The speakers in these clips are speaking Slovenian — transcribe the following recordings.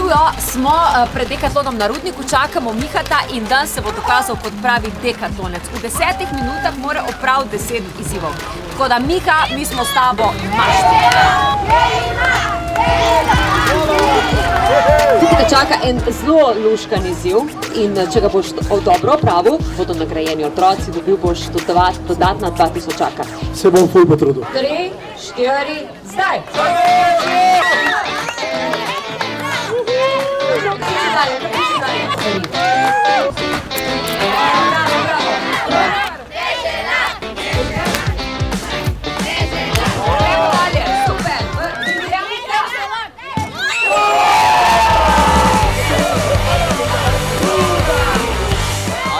živijo, smo pred Decathlonom na Rudniku, čakamo Mihata in dan se bo dokazal kot pravi dekatlonec. V 10 minutah mora opraviti 10 izzivov. Tako da Miha, mi smo s tabo mašti. Tukaj te čaka en zelo luškan izziv in če ga boš dobro opravil, bodo nagrajeni otroci, dobil boš dodatna 2000. Se bom ful potrudil. 3, 4, zdaj!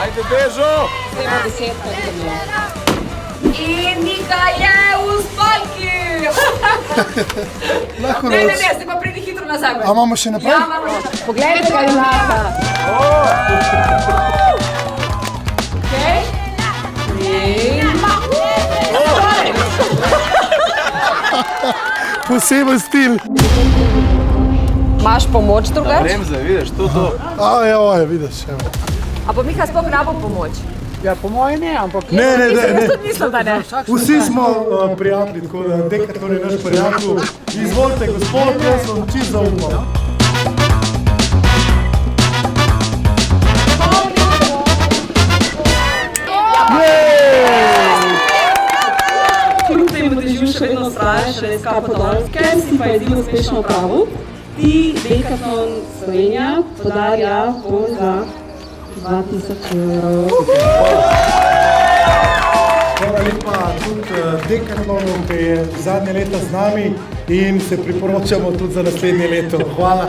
Ajde, Bežo! In Miha je v spalki! Lahko Ne, zdaj pa pridi hitro nazaj. A imamo še naprej? Ja, imamo še naprej. Poglejte ga imata. Okej. In Poseben stil. Imaš pomoč drugač? Bremze, vidiš, to. Evo, vidiš, evo. A bo Miha sploh rabo pomoč? Ja, po moje ne, ampak... Ne. Mislim, da ne. Vsi smo prijatelji, tako da Decathlon je naš prijatelj. Izvolite, gospod, jaz vam čisto zaupam. Kljub temu, da živiš še vedno vztraješ, še iskal Podolske, si pa edino uspešno opravil. Ti Decathlon Slovenija podarja bo za 2000 €. Hvala lepa tudi Decathlonu, ki je zadnje leta z nami in se priporočamo tudi za naslednje leto. Hvala.